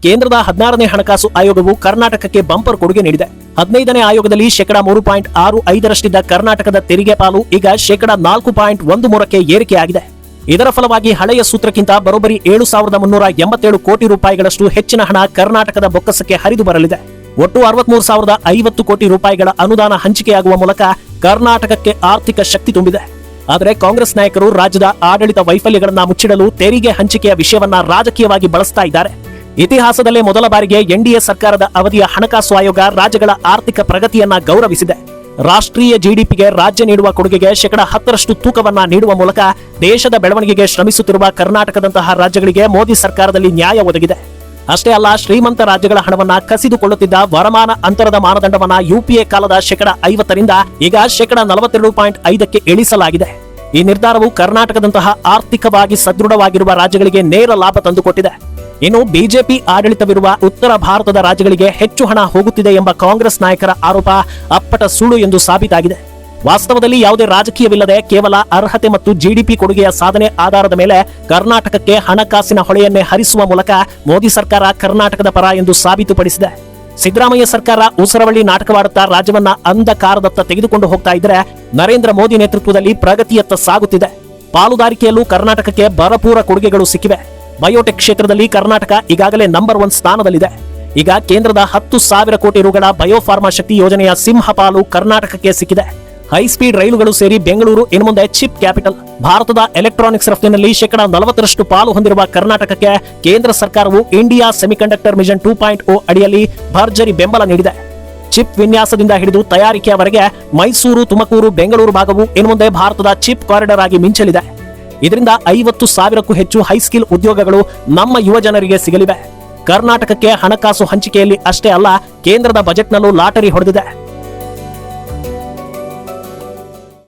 ಕೇಂದ್ರದ 16ನೇ ಹಣಕಾಸು ಆಯೋಗವು ಕರ್ನಾಟಕಕ್ಕೆ ಬಂಪರ್ ಕೊಡುಗೆ ನೀಡಿದೆ. 15ನೇ ಆಯೋಗದಲ್ಲಿ 3.65% ಕರ್ನಾಟಕದ ತೆರಿಗೆ ಪಾಲು ಈಗ 4.13% ಏರಿಕೆಯಾಗಿದೆ. ಇದರ ಫಲವಾಗಿ ಹಳೆಯ ಸೂತ್ರಕ್ಕಿಂತ ಬರೋಬ್ಬರಿ 7,387 ಕೋಟಿ ರೂಪಾಯಿಗಳಷ್ಟು ಹೆಚ್ಚಿನ ಹಣ ಕರ್ನಾಟಕದ ಬೊಕ್ಕಸಕ್ಕೆ ಹರಿದು ಬರಲಿದೆ. ಒಟ್ಟು 63,050 ಕೋಟಿ ರೂಪಾಯಿಗಳ ಅನುದಾನ ಹಂಚಿಕೆಯಾಗುವ ಮೂಲಕ ಕರ್ನಾಟಕಕ್ಕೆ ಆರ್ಥಿಕ ಶಕ್ತಿ ತುಂಬಿದೆ. ಆದರೆ ಕಾಂಗ್ರೆಸ್ ನಾಯಕರು ರಾಜ್ಯದ ಆಡಳಿತ ವೈಫಲ್ಯಗಳನ್ನ ಮುಚ್ಚಿಡಲು ತೆರಿಗೆ ಹಂಚಿಕೆಯ ವಿಷಯವನ್ನ ರಾಜಕೀಯವಾಗಿ ಬಳಸ್ತಾ ಇದ್ದಾರೆ. ಇತಿಹಾಸದಲ್ಲೇ ಮೊದಲ ಬಾರಿಗೆ ಎನ್ಡಿಎ ಸರ್ಕಾರದ ಅವಧಿಯ ಹಣಕಾಸು ಆಯೋಗ ರಾಜ್ಯಗಳ ಆರ್ಥಿಕ ಪ್ರಗತಿಯನ್ನ ಗೌರವಿಸಿದೆ. ರಾಷ್ಟ್ರೀಯ ಜಿಡಿಪಿಗೆ ರಾಜ್ಯ ನೀಡುವ ಕೊಡುಗೆಗೆ 10% ತೂಕವನ್ನ ನೀಡುವ ಮೂಲಕ ದೇಶದ ಬೆಳವಣಿಗೆಗೆ ಶ್ರಮಿಸುತ್ತಿರುವ ಕರ್ನಾಟಕದಂತಹ ರಾಜ್ಯಗಳಿಗೆ ಮೋದಿ ಸರ್ಕಾರದಲ್ಲಿ ನ್ಯಾಯ ಒದಗಿದೆ. ಅಷ್ಟೇ ಅಲ್ಲ, ಶ್ರೀಮಂತ ರಾಜ್ಯಗಳ ಹಣವನ್ನ ಕಸಿದುಕೊಳ್ಳುತ್ತಿದ್ದ ವರಮಾನ ಅಂತರದ ಮಾನದಂಡವನ್ನ ಯುಪಿಎ ಕಾಲದ 50% ಈಗ 42.5% ಇಳಿಸಲಾಗಿದೆ. ಈ ನಿರ್ಧಾರವು ಕರ್ನಾಟಕದಂತಹ ಆರ್ಥಿಕವಾಗಿ ಸದೃಢವಾಗಿರುವ ರಾಜ್ಯಗಳಿಗೆ ನೇರ ಲಾಭ ತಂದುಕೊಟ್ಟಿದೆ. ಇನ್ನು ಬಿಜೆಪಿ ಆಡಳಿತವಿರುವ ಉತ್ತರ ಭಾರತದ ರಾಜ್ಯಗಳಿಗೆ ಹೆಚ್ಚು ಹಣ ಹೋಗುತ್ತಿದೆ ಎಂಬ ಕಾಂಗ್ರೆಸ್ ನಾಯಕರ ಆರೋಪ ಅಪ್ಪಟ ಸುಳ್ಳು ಎಂದು ಸಾಬೀತಾಗಿದೆ. ವಾಸ್ತವದಲ್ಲಿ ಯಾವುದೇ ರಾಜಕೀಯವಿಲ್ಲದೆ ಕೇವಲ ಅರ್ಹತೆ ಮತ್ತು ಜಿಡಿಪಿ ಕೊಡುಗೆಯ ಸಾಧನೆ ಆಧಾರದ ಮೇಲೆ ಕರ್ನಾಟಕಕ್ಕೆ ಹಣಕಾಸಿನ ಹೊಳೆಯನ್ನೇ ಹರಿಸುವ ಮೂಲಕ ಮೋದಿ ಸರ್ಕಾರ ಕರ್ನಾಟಕದ ಪರ ಎಂದು ಸಾಬೀತುಪಡಿಸಿದೆ. ಸಿದ್ದರಾಮಯ್ಯ ಸರ್ಕಾರ ಉಸರವಳ್ಳಿ ನಾಟಕವಾಡುತ್ತಾ ರಾಜ್ಯವನ್ನ ಅಂಧಕಾರದತ್ತ ತೆಗೆದುಕೊಂಡು ಹೋಗ್ತಾ ಇದ್ರೆ, ನರೇಂದ್ರ ಮೋದಿ ನೇತೃತ್ವದಲ್ಲಿ ಪ್ರಗತಿಯತ್ತ ಸಾಗುತ್ತಿದೆ. ಪಾಲುದಾರಿಕೆಯಲ್ಲೂ ಕರ್ನಾಟಕಕ್ಕೆ ಭರಪೂರ ಕೊಡುಗೆಗಳು ಸಿಕ್ಕಿವೆ. ಬಯೋಟೆಕ್ ಕ್ಷೇತ್ರದಲ್ಲಿ ಕರ್ನಾಟಕ ಈಗಾಗಲೇ ನಂಬರ್ 1 ಸ್ಥಾನದಲ್ಲಿದೆ. ಈಗ ಕೇಂದ್ರದ 10,000 ಕೋಟಿ ರುಗಳ ಬಯೋಫಾರ್ಮಾ ಶಕ್ತಿ ಯೋಜನೆಯ ಸಿಂಹ ಪಾಲು ಕರ್ನಾಟಕಕ್ಕೆ ಸಿಕ್ಕಿದೆ. ಹೈಸ್ಪೀಡ್ ರೈಲುಗಳು ಸೇರಿ ಬೆಂಗಳೂರು ಇನ್ನು ಮುಂದೆ ಚಿಪ್ ಕ್ಯಾಪಿಟಲ್. ಭಾರತದ ಎಲೆಕ್ಟ್ರಾನಿಕ್ಸ್ ರಫ್ತಿನಲ್ಲಿ 40% ಪಾಲು ಹೊಂದಿರುವ ಕರ್ನಾಟಕಕ್ಕೆ ಕೇಂದ್ರ ಸರ್ಕಾರವು ಇಂಡಿಯಾ ಸೆಮಿಕಂಡಕ್ಟರ್ ಮಿಷನ್ 2.0 ಅಡಿಯಲ್ಲಿ ಭರ್ಜರಿ ಬೆಂಬಲ ನೀಡಿದೆ. ಚಿಪ್ ವಿನ್ಯಾಸದಿಂದ ಹಿಡಿದು ತಯಾರಿಕೆಯವರೆಗೆ ಮೈಸೂರು, ತುಮಕೂರು, ಬೆಂಗಳೂರು ಭಾಗವು ಇನ್ನು ಮುಂದೆ ಭಾರತದ ಚಿಪ್ ಕಾರಿಡಾರ್ ಆಗಿ ಮಿಂಚಲಿದೆ. ಇದರಿಂದ 50,000ಕ್ಕೂ ಹೆಚ್ಚು ಹೈಸ್ಕಿಲ್ ಉದ್ಯೋಗಗಳು ನಮ್ಮ ಯುವ ಜನರಿಗೆ ಸಿಗಲಿವೆ. ಕರ್ನಾಟಕಕ್ಕೆ ಹಣಕಾಸು ಹಂಚಿಕೆಯಲ್ಲಿ ಅಷ್ಟೇ ಅಲ್ಲ, ಕೇಂದ್ರದ ಬಜೆಟ್ನಲ್ಲೂ ಲಾಟರಿ ಹೊಡೆದಿದೆ.